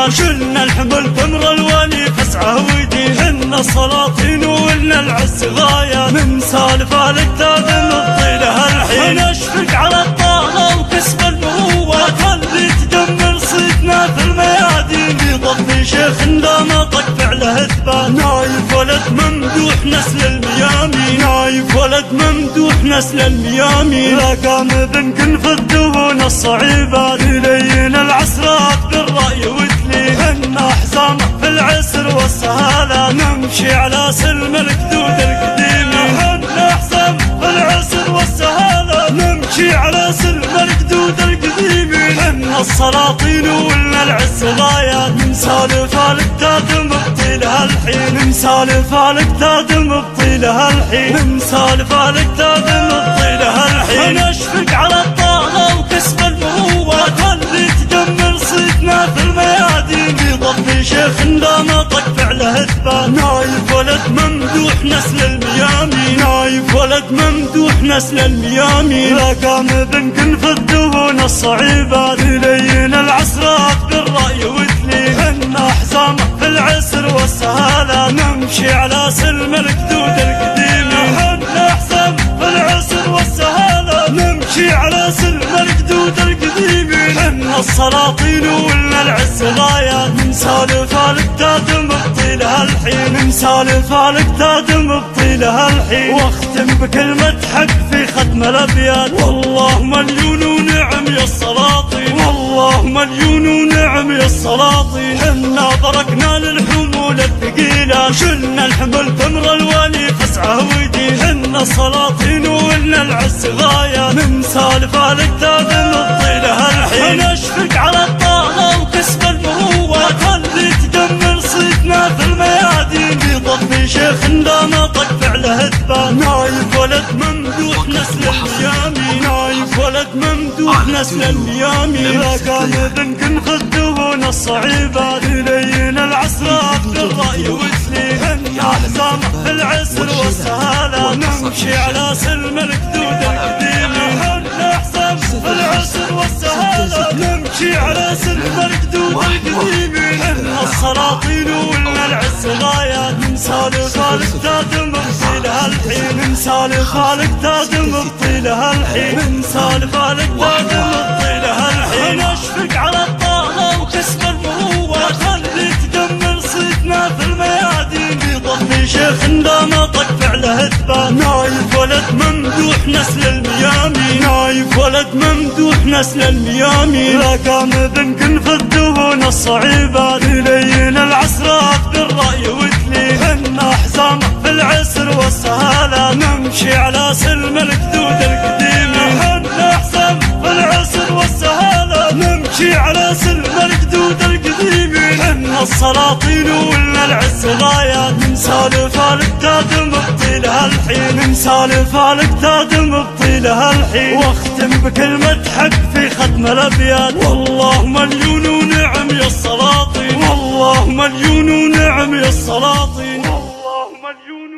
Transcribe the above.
الرجال، شلنا الحمل تمر الوالي فسعه ويديهن السلاطين ولنا العز غايات، من سالف الاكتاب نطيلها الحين نشفق على الطاغة وكسب المروات، اللي تدمر صيتنا في الميادين بيضفي شيخ دامطك فعله اثبات، نايف ولد ممدوح نسل الميامين، نايف ولد ممدوح نسل الميامين، لا قام بنكن في الدهون الصعيبات، يلين العسرات بالرأي وتليهن احزامه في العسر والسهالات، نمشي على سلم الكدود القديمين، هن احزام في العسر والسهالات، نمشي على سلم الكدود القديمين، هن السلاطين ولنا العز غايات، نسالف الاكتاد مبطيلها الحين، نسالف الاكتاد مبطيلها الحين، نسالف الاكتاد مبطيلها الحين، نشفق على الطاغة وكسب المروات، اللي تدمر صيتنا في الميادين بيضفي شيخ دامطك فعله اثبات، نايف ولد ممدوح نسل الميامين، نايف ولد ممدوح نسل الميامين، لا قام بنكن في الدهون الصعيبات، يلين العسرات بالرأي وتليهن احزامه في العسر والسهالات، نمشي على سلم الكدود القديمين، هن احزام في العسر والسهالات، نمشي على سلم الكدود القديمين، هن السلاطين ولنا العز غايات، نسالف الاكتاد مبطيلها الحين، نسالف الاكتاد مبطيلها الحين، واختم بكلمة حق في ختم الابيات، والله مليون ونعم يا السلاطين، والله مليون ونعم يا السلاطين، حنا بركنا للحمول الثقيلة، شلنا الحمل تمر الوالي فسعه ويديهن السلاطين ولنا العز غايات، من سالف الاكتاد مبطيلها الحين، نشفق على الطاغة وكسب المروات، اللي تدمر صيتنا في الميادين بيضفي شيخ دامطك فعله اثبات، نايف ولد ممدوح نسل الميامين، نايف ولد ممدوح نسل الميامين، لا قام بنكن في الدهون الصعيبات، يلين العسرات بالرأي وتليهن احزامه في العسر والسهالات، نمشي على سلم الكدود القديمين، هن احزام في العسر والسهالات، نمشي على سلم الكدود القديمين، هن السلاطين ولنا العز غايات، نسالف الاكتاد مبطيلها الحين، نسالف الاكتاد مبطيلها الحين، نسالف الاكتاد مبطيلها الحين، نشفق على الطاغة وكسب المروات، اللي تدمر صيتنا في الميادين بيضفي شيخ دامطك فعله اثبات، نايف ولد ممدوح نسل الميامين، نايف ولد ممدوح نسل الميامين، لا قام بنكن في الدهون الصعيبات، يلين العسرات بالرأي وتليهن احزامه في العسر والسهالات، نمشي على سلم الكدود القديمين، هن احزام في العسر والسهالات، نمشي على سلم الكدود القديمين، هن السلاطين ولنا العز غايات، نسالف الاكتاد مبطيلها الحين، نسالف الاكتاد مبطيلها الحين، واختم بكلمة حق في ختم الابيات، والله مليون ونعم يا السلاطين، والله مليون ونعم يا السلاطين، والله مليون